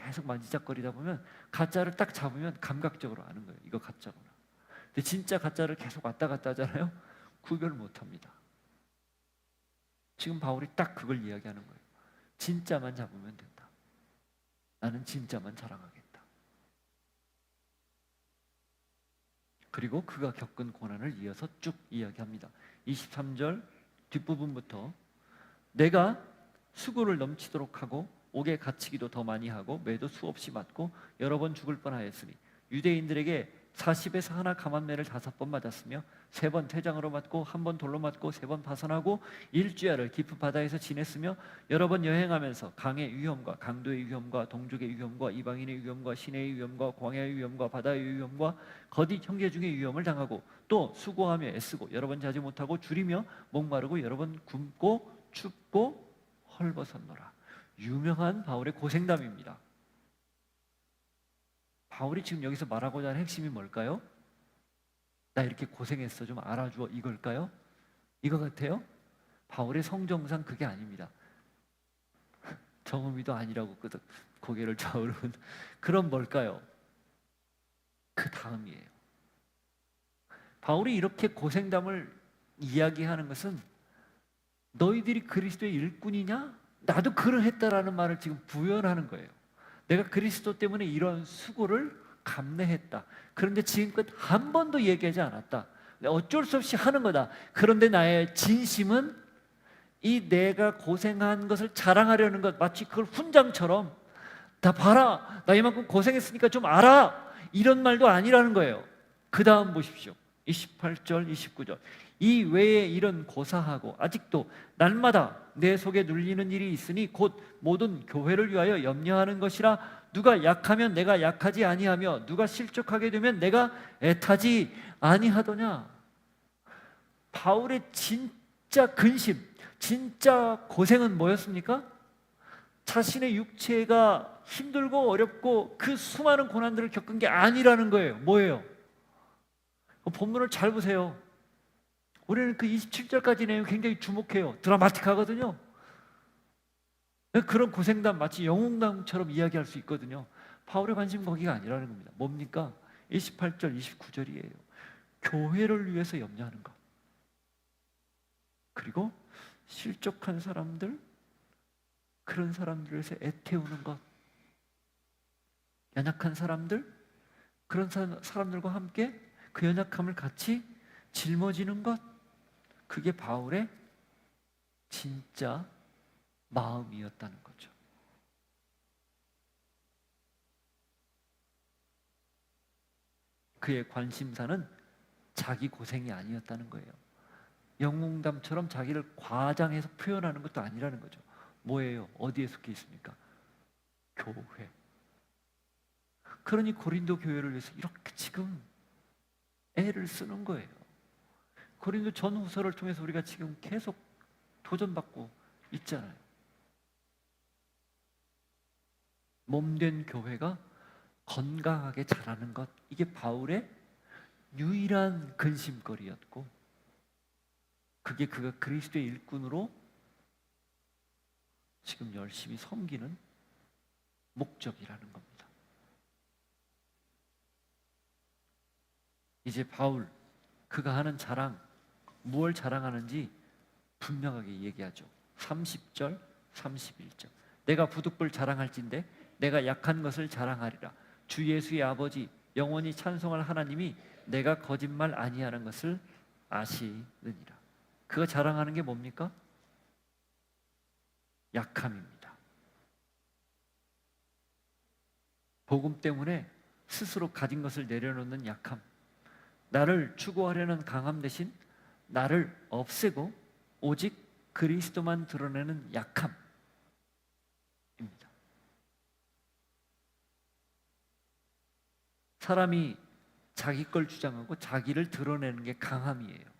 계속 만지작거리다 보면 가짜를 딱 잡으면 감각적으로 아는 거예요. 이거 가짜구나. 근데 진짜 가짜를 계속 왔다 갔다 하잖아요. 구별 못합니다. 지금 바울이 딱 그걸 이야기하는 거예요. 진짜만 잡으면 된다. 나는 진짜만 자랑하겠다. 그리고 그가 겪은 고난을 이어서 쭉 이야기합니다. 23절 뒷부분부터 내가 수고를 넘치도록 하고 옥에 갇히기도 더 많이 하고 매도 수없이 맞고 여러 번 죽을 뻔하였으니 유대인들에게 40에서 하나 감한매를 5번 맞았으며 3번 퇴장으로 맞고 1번 돌로 맞고 3번 파선하고 일주야를 깊은 바다에서 지냈으며 여러 번 여행하면서 강의 위험과 강도의 위험과 동족의 위험과 이방인의 위험과 시내의 위험과 광야의 위험과 바다의 위험과 거짓 형제 중의 위험을 당하고 또 수고하며 애쓰고 여러 번 자지 못하고 줄이며 목마르고 여러 번 굶고 춥고 헐벗었노라. 유명한 바울의 고생담입니다. 바울이 지금 여기서 말하고자 하는 핵심이 뭘까요? 나 이렇게 고생했어, 좀 알아줘, 이걸까요? 이거 같아요? 바울의 성정상 그게 아닙니다. 정음이도 아니라고 끄덕 고개를 저으른 그런 뭘까요? 그 다음이에요. 바울이 이렇게 고생담을 이야기하는 것은 너희들이 그리스도의 일꾼이냐? 나도 그러했다라는 말을 지금 부연하는 거예요. 내가 그리스도 때문에 이런 수고를 감내했다. 그런데 지금껏 한 번도 얘기하지 않았다. 어쩔 수 없이 하는 거다. 그런데 나의 진심은 이 내가 고생한 것을 자랑하려는 것, 마치 그걸 훈장처럼 다 봐라, 나 이만큼 고생했으니까 좀 알아, 이런 말도 아니라는 거예요. 그 다음 보십시오. 28절 29절 이 외에 이런 고사하고 아직도 날마다 내 속에 눌리는 일이 있으니 곧 모든 교회를 위하여 염려하는 것이라. 누가 약하면 내가 약하지 아니하며 누가 실족하게 되면 내가 애타지 아니하더냐. 바울의 진짜 근심, 진짜 고생은 뭐였습니까? 자신의 육체가 힘들고 어렵고 그 수많은 고난들을 겪은 게 아니라는 거예요. 뭐예요? 본문을 잘 보세요. 우리는 그 27절까지 내용 굉장히 주목해요. 드라마틱하거든요. 그런 고생담 마치 영웅담처럼 이야기할 수 있거든요. 바울의 관심은 거기가 아니라는 겁니다. 뭡니까? 28절 29절이에요. 교회를 위해서 염려하는 것, 그리고 실족한 사람들, 그런 사람들을 위해서 애태우는 것, 연약한 사람들, 그런 사람들과 함께 그 연약함을 같이 짊어지는 것, 그게 바울의 진짜 마음이었다는 거죠. 그의 관심사는 자기 고생이 아니었다는 거예요. 영웅담처럼 자기를 과장해서 표현하는 것도 아니라는 거죠. 뭐예요? 어디에 속해 있습니까? 교회. 그러니 고린도 교회를 위해서 이렇게 지금 애를 쓰는 거예요. 고린도 전후서를 통해서 우리가 지금 계속 도전받고 있잖아요. 몸된 교회가 건강하게 자라는 것, 이게 바울의 유일한 근심거리였고, 그게 그가 그리스도의 일꾼으로 지금 열심히 섬기는 목적이라는 겁니다. 이제 바울, 그가 하는 자랑, 무엇을 자랑하는지 분명하게 얘기하죠. 30절, 31절 내가 부득불 자랑할진대 내가 약한 것을 자랑하리라. 주 예수의 아버지 영원히 찬송할 하나님이 내가 거짓말 아니하는 것을 아시느니라. 그가 자랑하는 게 뭡니까? 약함입니다. 복음 때문에 스스로 가진 것을 내려놓는 약함, 나를 추구하려는 강함 대신 나를 없애고 오직 그리스도만 드러내는 약함입니다. 사람이 자기 걸 주장하고 자기를 드러내는 게 강함이에요.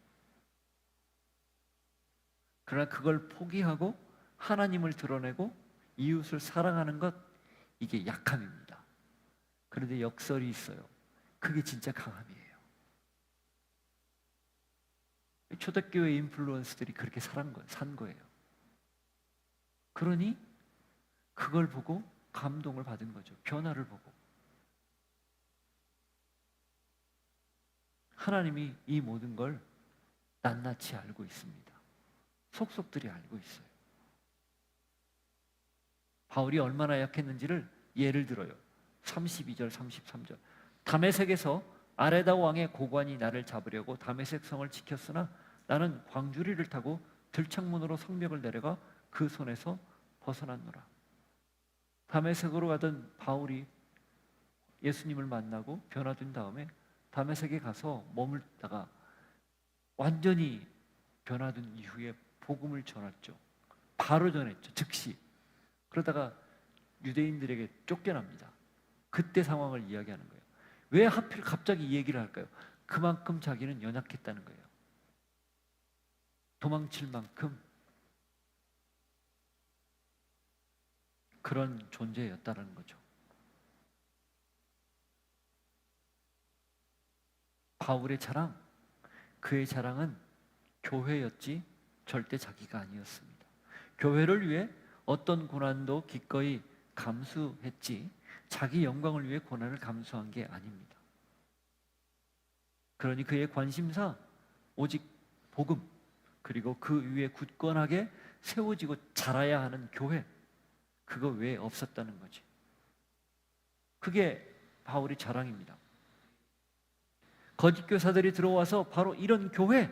그러나 그걸 포기하고 하나님을 드러내고 이웃을 사랑하는 것, 이게 약함입니다. 그런데 역설이 있어요. 그게 진짜 강함이에요. 초대교회 인플루언서들이 그렇게 산 거예요. 그러니 그걸 보고 감동을 받은 거죠. 변화를 보고. 하나님이 이 모든 걸 낱낱이 알고 있습니다. 속속들이 알고 있어요. 바울이 얼마나 약했는지를 예를 들어요. 32절, 33절. 다메섹에서 아레다 왕의 고관이 나를 잡으려고 다메섹 성을 지켰으나 나는 광주리를 타고 들창문으로 성벽을 내려가 그 손에서 벗어났노라. 다메섹으로 가던 바울이 예수님을 만나고 변화된 다음에 다메섹에 가서 머물다가 완전히 변화된 이후에 복음을 전했죠. 바로 전했죠. 즉시. 그러다가 유대인들에게 쫓겨납니다. 그때 상황을 이야기하는 거예요. 왜 하필 갑자기 이 얘기를 할까요? 그만큼 자기는 연약했다는 거예요. 도망칠 만큼 그런 존재였다는 거죠. 바울의 자랑, 그의 자랑은 교회였지 절대 자기가 아니었습니다. 교회를 위해 어떤 고난도 기꺼이 감수했지 자기 영광을 위해 고난을 감수한 게 아닙니다. 그러니 그의 관심사 오직 복음, 그리고 그 위에 굳건하게 세워지고 자라야 하는 교회, 그거 외에 없었다는 거지. 그게 바울의 자랑입니다. 거짓 교사들이 들어와서 바로 이런 교회,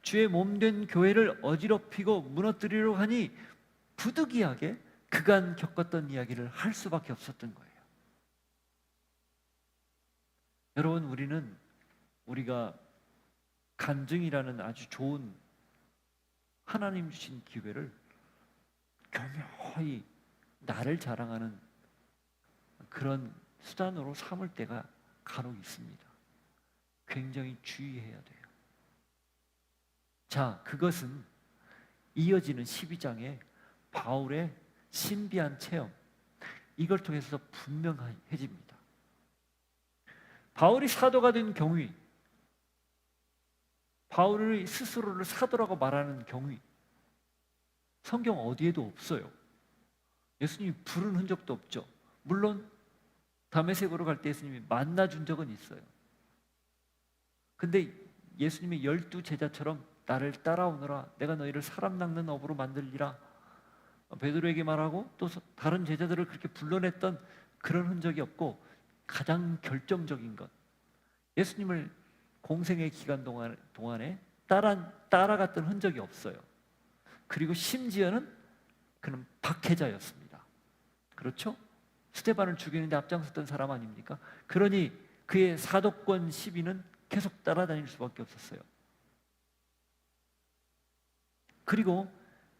주의 몸된 교회를 어지럽히고 무너뜨리려 하니 부득이하게 그간 겪었던 이야기를 할 수밖에 없었던 거예요. 여러분, 우리가 간증이라는 아주 좋은 하나님 주신 기회를 교묘히 나를 자랑하는 그런 수단으로 삼을 때가 간혹 있습니다. 굉장히 주의해야 돼요. 자, 그것은 이어지는 12장에 바울의 신비한 체험, 이걸 통해서 분명해집니다. 바울이 사도가 된 경위, 바울이 스스로를 사도라고 말하는 경위, 성경 어디에도 없어요. 예수님이 부른 흔적도 없죠. 물론 다메섹으로 갈 때 예수님이 만나준 적은 있어요. 근데 예수님이 12 제자처럼 나를 따라오너라, 내가 너희를 사람 낚는 어부로 만들리라, 베드로에게 말하고 또 다른 제자들을 그렇게 불러냈던 그런 흔적이 없고, 가장 결정적인 것, 예수님을 공생의 기간 동안에 따라갔던 흔적이 없어요. 그리고 심지어는 그는 박해자였습니다. 그렇죠? 스데반을 죽이는데 앞장섰던 사람 아닙니까? 그러니 그의 사도권 시비는 계속 따라다닐 수밖에 없었어요. 그리고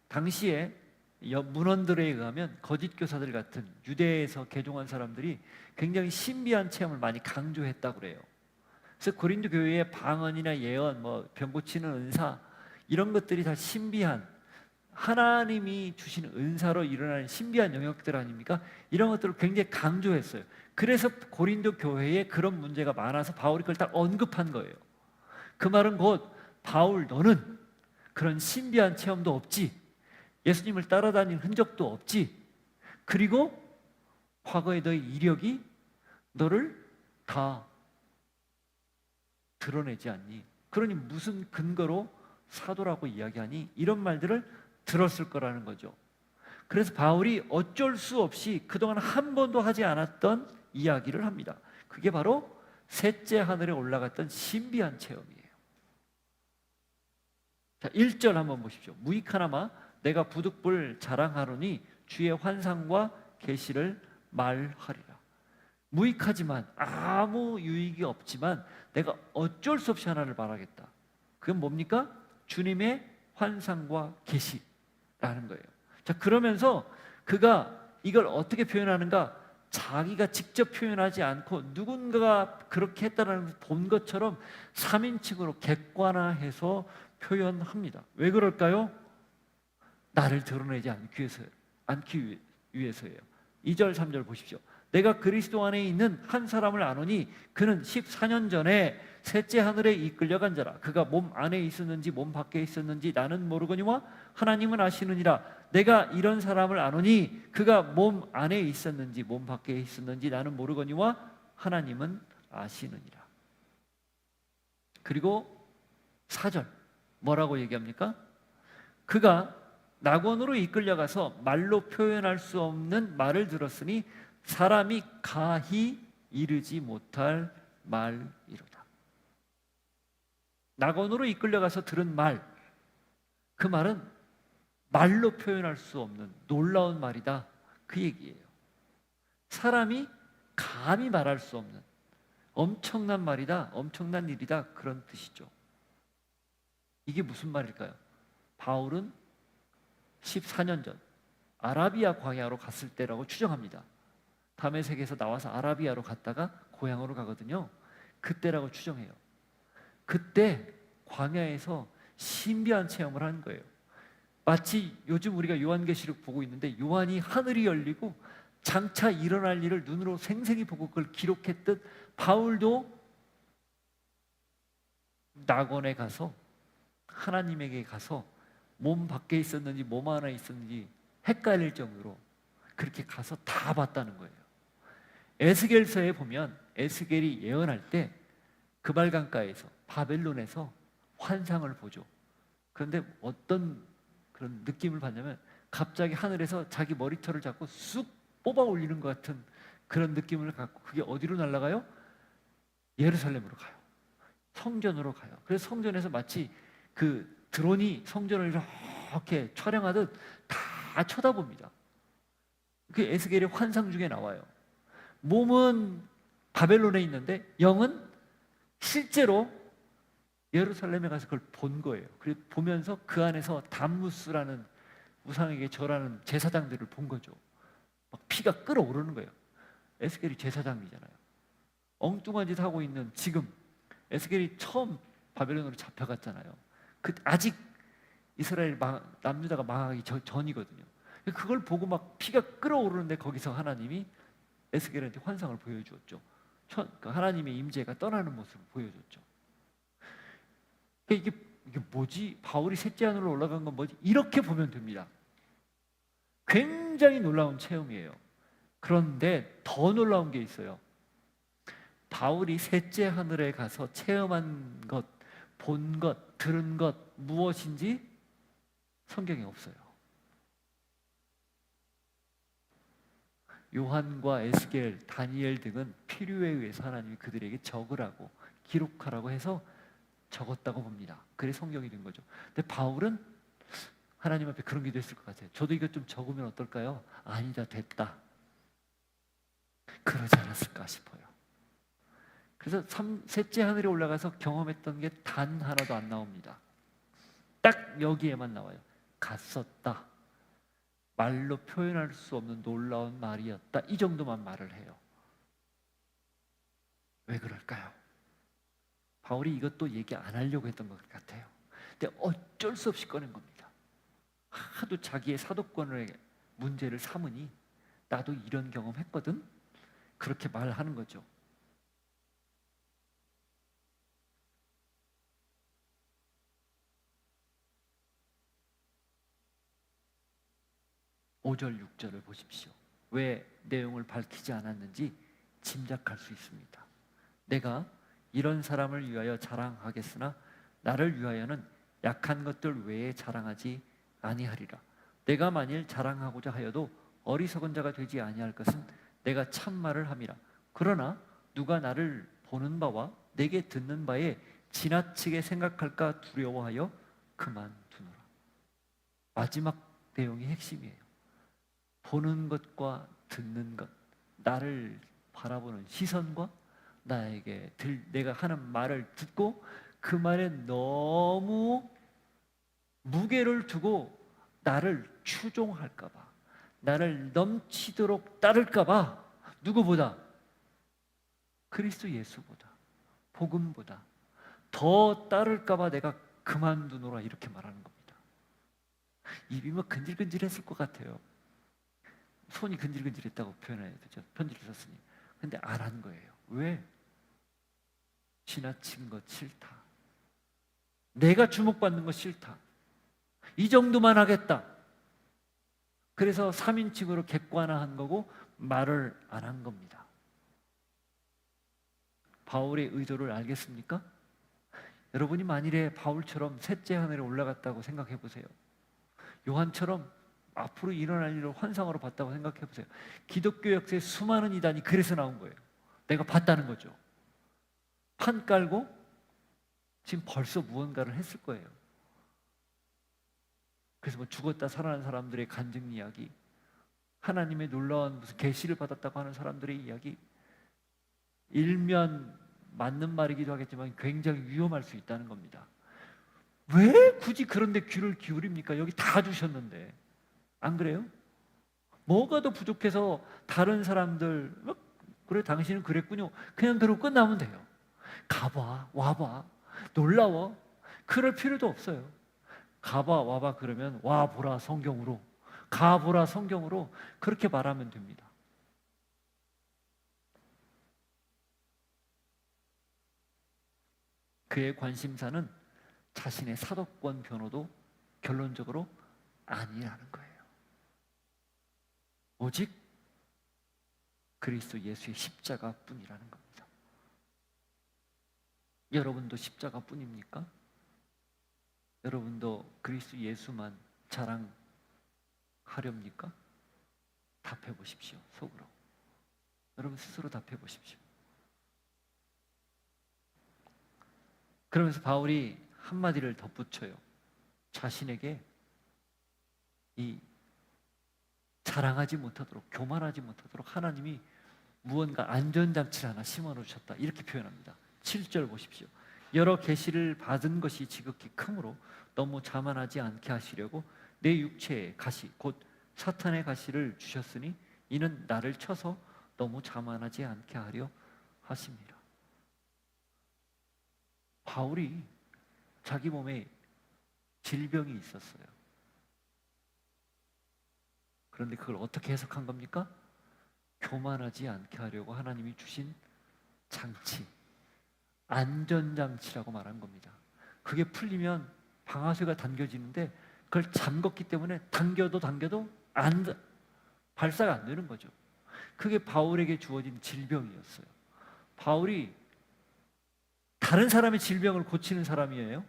당시에 문헌들에 의하면 거짓 교사들 같은 유대에서 개종한 사람들이 굉장히 신비한 체험을 많이 강조했다고 그래요. 그래서 고린도 교회의 방언이나 예언, 병 고치는 은사, 이런 것들이 다 신비한, 하나님이 주신 은사로 일어나는 신비한 영역들 아닙니까? 이런 것들을 굉장히 강조했어요. 그래서 고린도 교회에 그런 문제가 많아서 바울이 그걸 딱 언급한 거예요. 그 말은 곧, 바울 너는 그런 신비한 체험도 없지, 예수님을 따라다닌 흔적도 없지, 그리고 과거의 너의 이력이 너를 다 드러내지 않니? 그러니 무슨 근거로 사도라고 이야기하니? 이런 말들을 들었을 거라는 거죠. 그래서 바울이 어쩔 수 없이 그동안 한 번도 하지 않았던 이야기를 합니다. 그게 바로 셋째 하늘에 올라갔던 신비한 체험이에요. 자, 1절 한번 보십시오. 무익하나마 내가 부득불 자랑하노니 주의 환상과 계시를 말하리라. 무익하지만 아무 유익이 없지만 내가 어쩔 수 없이 하나를 말하겠다. 그건 뭡니까? 주님의 환상과 계시라는 거예요. 자, 그러면서 그가 이걸 어떻게 표현하는가? 자기가 직접 표현하지 않고 누군가가 그렇게 했다는 걸 본 것처럼 3인칭으로 객관화해서 표현합니다. 왜 그럴까요? 나를 드러내지 않기 위해서예요. 2절 3절 보십시오. 내가 그리스도 안에 있는 한 사람을 아노니 그는 14년 전에 셋째 하늘에 이끌려간 자라. 그가 몸 안에 있었는지 몸 밖에 있었는지 나는 모르거니와 하나님은 아시느니라. 내가 이런 사람을 아노니 그가 몸 안에 있었는지 몸 밖에 있었는지 나는 모르거니와 하나님은 아시느니라. 그리고 4절 뭐라고 얘기합니까? 그가 낙원으로 이끌려가서 말로 표현할 수 없는 말을 들었으니 사람이 가히 이르지 못할 말이로다. 낙원으로 이끌려가서 들은 말, 그 말은 말로 표현할 수 없는 놀라운 말이다, 그 얘기예요. 사람이 감히 말할 수 없는 엄청난 말이다, 엄청난 일이다, 그런 뜻이죠. 이게 무슨 말일까요? 바울은 14년 전 아라비아 광야로 갔을 때라고 추정합니다. 다메섹에서 나와서 아라비아로 갔다가 고향으로 가거든요. 그때라고 추정해요. 그때 광야에서 신비한 체험을 한 거예요. 마치 요즘 우리가 요한계시록 보고 있는데 요한이 하늘이 열리고 장차 일어날 일을 눈으로 생생히 보고 그걸 기록했듯 바울도 낙원에 가서 하나님에게 가서 몸 밖에 있었는지 몸 안에 있었는지 헷갈릴 정도로 그렇게 가서 다 봤다는 거예요. 에스겔서에 보면 에스겔이 예언할 때 그발강가에서 바벨론에서 환상을 보죠. 그런데 어떤 그런 느낌을 받냐면 갑자기 하늘에서 자기 머리털을 잡고 쑥 뽑아 올리는 것 같은 그런 느낌을 갖고 그게 어디로 날아가요? 예루살렘으로 가요. 성전으로 가요. 그래서 성전에서 마치 그 드론이 성전을 이렇게 촬영하듯 다 쳐다봅니다. 그 에스겔의 환상 중에 나와요. 몸은 바벨론에 있는데 영은 실제로 예루살렘에 가서 그걸 본 거예요. 그리고 보면서 그 안에서 담무스라는 우상에게 절하는 제사장들을 본 거죠. 막 피가 끓어오르는 거예요. 에스겔이 제사장이잖아요. 엉뚱한 짓 하고 있는 지금 에스겔이 처음 바벨론으로 잡혀갔잖아요. 그 아직 이스라엘 남유다가 망하기 전이거든요. 그걸 보고 막 피가 끓어오르는데 거기서 하나님이 에스겔한테 환상을 보여주었죠. 하나님의 임재가 떠나는 모습을 보여줬죠. 이게 뭐지? 바울이 셋째 하늘로 올라간 건 뭐지? 이렇게 보면 됩니다. 굉장히 놀라운 체험이에요. 그런데 더 놀라운 게 있어요. 바울이 셋째 하늘에 가서 체험한 것, 본 것, 들은 것 무엇인지 성경에 없어요. 요한과 에스겔, 다니엘 등은 필요에 의해서 하나님이 그들에게 적으라고 기록하라고 해서 적었다고 봅니다. 그래 성경이 된 거죠. 근데 바울은 하나님 앞에 그런 기도했을 것 같아요. 저도 이거 좀 적으면 어떨까요? 아니다, 됐다. 그러지 않았을까 싶어요. 그래서 셋째 하늘에 올라가서 경험했던 게 단 하나도 안 나옵니다. 딱 여기에만 나와요. 갔었다. 말로 표현할 수 없는 놀라운 말이었다. 이 정도만 말을 해요. 왜 그럴까요? 바울이 이것도 얘기 안 하려고 했던 것 같아요. 근데 어쩔 수 없이 꺼낸 겁니다. 하도 자기의 사도권의 문제를 삼으니 나도 이런 경험했거든? 그렇게 말하는 거죠. 5절 6절을 보십시오. 왜 내용을 밝히지 않았는지 짐작할 수 있습니다. 내가 이런 사람을 위하여 자랑하겠으나 나를 위하여는 약한 것들 외에 자랑하지 아니하리라. 내가 만일 자랑하고자 하여도 어리석은 자가 되지 아니할 것은 내가 참말을 함이라. 그러나 누가 나를 보는 바와 내게 듣는 바에 지나치게 생각할까 두려워하여 그만두노라. 마지막 내용이 핵심이에요. 보는 것과 듣는 것, 나를 바라보는 시선과 내가 하는 말을 듣고 그 말에 너무 무게를 두고 나를 추종할까 봐, 나를 넘치도록 따를까 봐, 누구보다? 그리스도 예수보다, 복음보다 더 따를까 봐 내가 그만두노라, 이렇게 말하는 겁니다. 입이면 근질근질했을 것 같아요. 손이 근질근질했다고 표현해야 되죠, 편지를 썼으니. 근데 안 한 거예요. 왜? 지나친 것 싫다, 내가 주목받는 거 싫다, 이 정도만 하겠다. 그래서 3인칭으로 객관화한 거고 말을 안 한 겁니다. 바울의 의도를 알겠습니까? 여러분이 만일에 바울처럼 셋째 하늘에 올라갔다고 생각해 보세요. 요한처럼 앞으로 일어날 일을 환상으로 봤다고 생각해 보세요. 기독교 역사의 수많은 이단이 그래서 나온 거예요. 내가 봤다는 거죠. 판 깔고 지금 벌써 무언가를 했을 거예요. 그래서 뭐 죽었다 살아난 사람들의 간증 이야기, 하나님의 놀라운 무슨 계시를 받았다고 하는 사람들의 이야기, 일면 맞는 말이기도 하겠지만 굉장히 위험할 수 있다는 겁니다. 왜 굳이 그런데 귀를 기울입니까? 여기 다 주셨는데. 안 그래요? 뭐가 더 부족해서 다른 사람들 그래 당신은 그랬군요, 그냥 그러고 끝나면 돼요. 가봐 와봐 놀라워, 그럴 필요도 없어요. 가봐 와봐 그러면 와보라 성경으로, 가보라 성경으로, 그렇게 말하면 됩니다. 그의 관심사는 자신의 사도권 변호도 결론적으로 아니라는 거예요. 오직 그리스도 예수의 십자가뿐이라는 겁니다. 여러분도 십자가뿐입니까? 여러분도 그리스도 예수만 자랑하렵니까? 답해 보십시오. 속으로 여러분 스스로 답해 보십시오. 그러면서 바울이 한마디를 덧붙여요. 자신에게 이 자랑하지 못하도록, 교만하지 못하도록 하나님이 무언가 안전장치를 하나 심어놓으셨다, 이렇게 표현합니다. 7절 보십시오. 여러 계시를 받은 것이 지극히 크므로 너무 자만하지 않게 하시려고 내 육체의 가시 곧 사탄의 가시를 주셨으니 이는 나를 쳐서 너무 자만하지 않게 하려 하십니다. 바울이 자기 몸에 질병이 있었어요. 그런데 그걸 어떻게 해석한 겁니까? 교만하지 않게 하려고 하나님이 주신 장치, 안전장치라고 말한 겁니다. 그게 풀리면 방아쇠가 당겨지는데 그걸 잠궜기 때문에 당겨도 발사가 안 되는 거죠. 그게 바울에게 주어진 질병이었어요. 바울이 다른 사람의 질병을 고치는 사람이에요.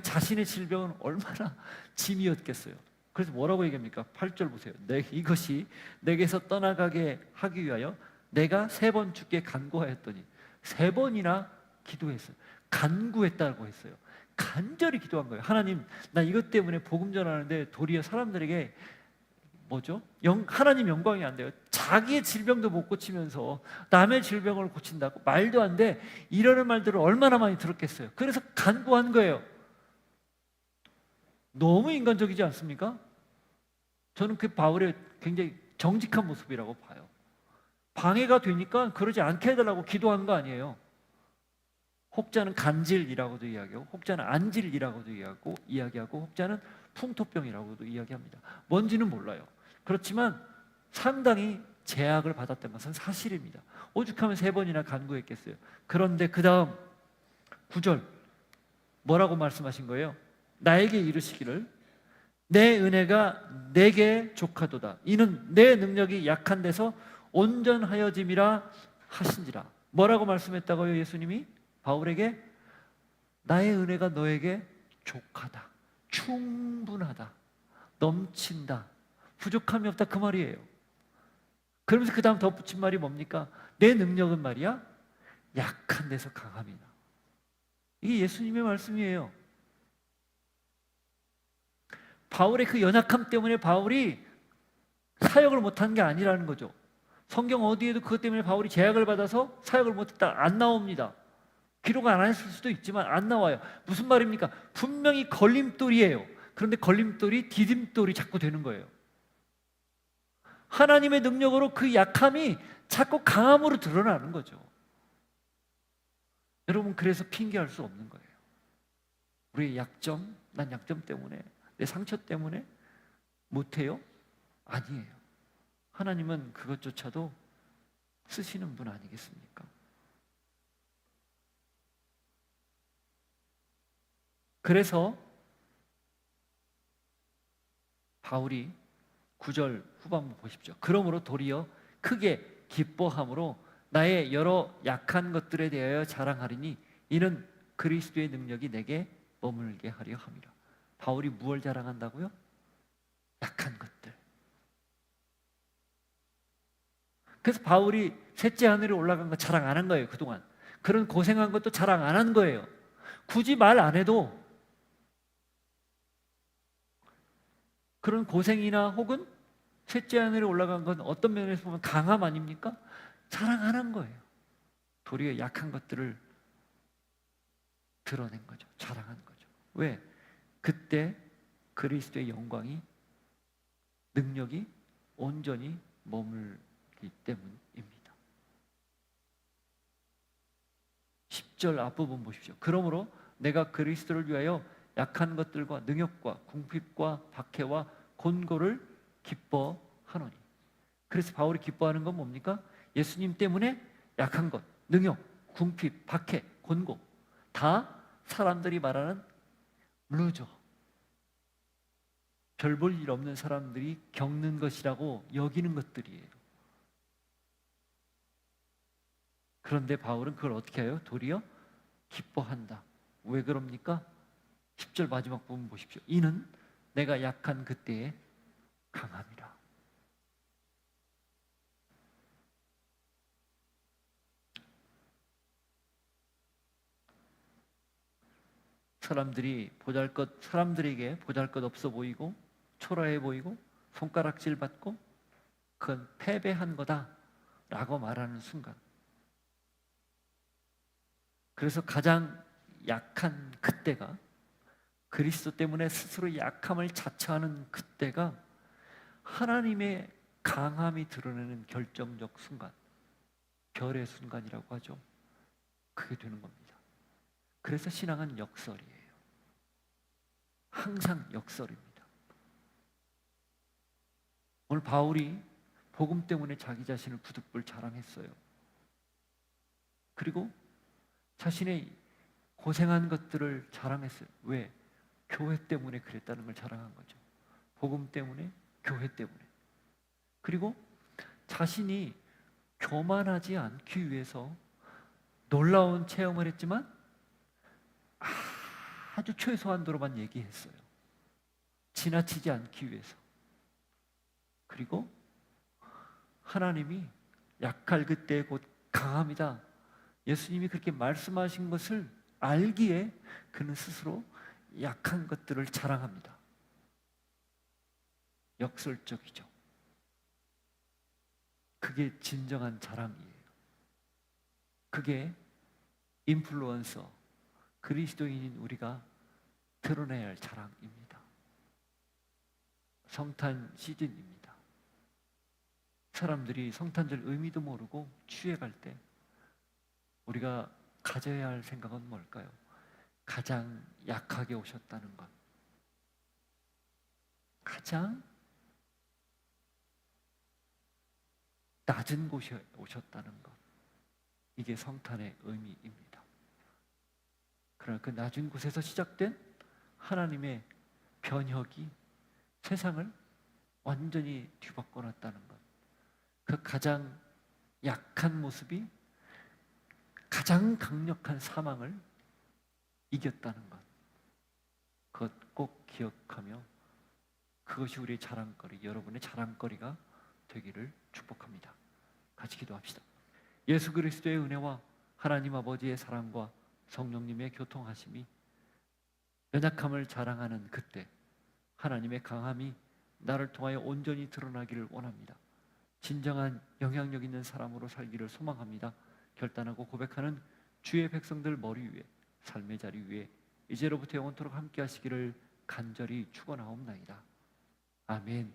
자신의 질병은 얼마나 짐이었겠어요. 그래서 뭐라고 얘기합니까? 8절 보세요. 이것이 내게서 떠나가게 하기 위하여 내가 3번 주께 간구하였더니, 3번이나 기도했어요. 간구했다고 했어요. 간절히 기도한 거예요. 하나님, 나 이것 때문에 복음 전하는데 도리어 사람들에게 하나님 영광이 안 돼요. 자기의 질병도 못 고치면서 남의 질병을 고친다고? 말도 안 돼. 이러는 말들을 얼마나 많이 들었겠어요. 그래서 간구한 거예요. 너무 인간적이지 않습니까? 저는 그 바울의 굉장히 정직한 모습이라고 봐요. 방해가 되니까 그러지 않게 해달라고 기도한 거 아니에요. 혹자는 간질이라고도 이야기하고, 혹자는 안질이라고도 이야기하고, 혹자는 풍토병이라고도 이야기합니다. 뭔지는 몰라요. 그렇지만 상당히 제약을 받았던 것은 사실입니다. 오죽하면 3번이나 간구했겠어요. 그런데 그 다음 9절 뭐라고 말씀하신 거예요? 나에게 이르시기를 내 은혜가 내게 족하도다. 이는 내 능력이 약한 데서 온전하여짐이라 하신지라. 뭐라고 말씀했다고요? 예수님이 바울에게 나의 은혜가 너에게 족하다, 충분하다, 넘친다, 부족함이 없다, 그 말이에요. 그러면서 그 다음 덧붙인 말이 뭡니까? 내 능력은 말이야 약한 데서 강함이나. 이게 예수님의 말씀이에요. 바울의 그 연약함 때문에 바울이 사역을 못한 게 아니라는 거죠. 성경 어디에도 그것 때문에 바울이 제약을 받아서 사역을 못했다 안 나옵니다. 기록 안 했을 수도 있지만 안 나와요. 무슨 말입니까? 분명히 걸림돌이에요. 그런데 걸림돌이 디딤돌이 자꾸 되는 거예요. 하나님의 능력으로 그 약함이 자꾸 강함으로 드러나는 거죠. 여러분, 그래서 핑계할 수 없는 거예요. 우리의 약점, 난 약점 때문에, 내 상처 때문에 못해요? 아니에요. 하나님은 그것조차도 쓰시는 분 아니겠습니까? 그래서 바울이 9절 후반부 보십시오. 그러므로 도리어 크게 기뻐함으로 나의 여러 약한 것들에 대하여 자랑하리니 이는 그리스도의 능력이 내게 머물게 하려 함이라. 바울이 무엇을 자랑한다고요? 약한 것들. 그래서 바울이 셋째 하늘에 올라간 거 자랑 안 한 거예요. 그동안 그런 고생한 것도 자랑 안 한 거예요. 굳이 말 안 해도 그런 고생이나 혹은 셋째 하늘에 올라간 건 어떤 면에서 보면 강함 아닙니까? 자랑 안 한 거예요. 도리어 약한 것들을 드러낸 거죠. 자랑한 거죠. 왜? 그때 그리스도의 영광이, 능력이 온전히 머물기 때문입니다. 10절 앞부분 보십시오. 그러므로 내가 그리스도를 위하여 약한 것들과 능욕과 궁핍과 박해와 곤고를 기뻐하노니. 그래서 바울이 기뻐하는 건 뭡니까? 예수님 때문에 약한 것, 능욕, 궁핍, 박해, 곤고 다 사람들이 말하는 루저, 별 볼 일 없는 사람들이 겪는 것이라고 여기는 것들이에요. 그런데 바울은 그걸 어떻게 해요? 도리어 기뻐한다. 왜 그럽니까? 10절 마지막 부분 보십시오. 이는 내가 약한 그때에 강함이라. 사람들에게 보잘것 없어 보이고 초라해 보이고 손가락질 받고 그건 패배한 거다라고 말하는 순간, 그래서 가장 약한 그때가, 그리스도 때문에 스스로 약함을 자처하는 그때가 하나님의 강함이 드러내는 결정적 순간, 별의 순간이라고 하죠. 그게 되는 겁니다. 그래서 신앙은 역설이에요. 항상 역설입니다. 오늘 바울이 복음 때문에 자기 자신을 부득불 자랑했어요. 그리고 자신의 고생한 것들을 자랑했어요. 왜? 교회 때문에 그랬다는 걸 자랑한 거죠. 복음 때문에, 교회 때문에. 그리고 자신이 교만하지 않기 위해서 놀라운 체험을 했지만 아주 최소한도로만 얘기했어요. 지나치지 않기 위해서. 그리고 하나님이 약할 그때 곧 강함이다, 예수님이 그렇게 말씀하신 것을 알기에 그는 스스로 약한 것들을 자랑합니다. 역설적이죠. 그게 진정한 자랑이에요. 그게 인플루언서, 그리스도인인 우리가 드러내야 할 자랑입니다. 성탄 시즌입니다. 사람들이 성탄절 의미도 모르고 취해갈 때 우리가 가져야 할 생각은 뭘까요? 가장 약하게 오셨다는 것, 가장 낮은 곳에 오셨다는 것, 이게 성탄의 의미입니다. 그러나 그 낮은 곳에서 시작된 하나님의 변혁이 세상을 완전히 뒤바꿔 놨다는 것, 그 가장 약한 모습이 가장 강력한 사망을 이겼다는 것, 그것 꼭 기억하며 그것이 우리의 자랑거리, 여러분의 자랑거리가 되기를 축복합니다. 같이 기도합시다. 예수 그리스도의 은혜와 하나님 아버지의 사랑과 성령님의 교통하심이 연약함을 자랑하는 그때 하나님의 강함이 나를 통하여 온전히 드러나기를 원합니다. 진정한 영향력 있는 사람으로 살기를 소망합니다. 결단하고 고백하는 주의 백성들 머리 위에, 삶의 자리 위에 이제로부터 영원토록 함께 하시기를 간절히 축원하옵나이다. 아멘.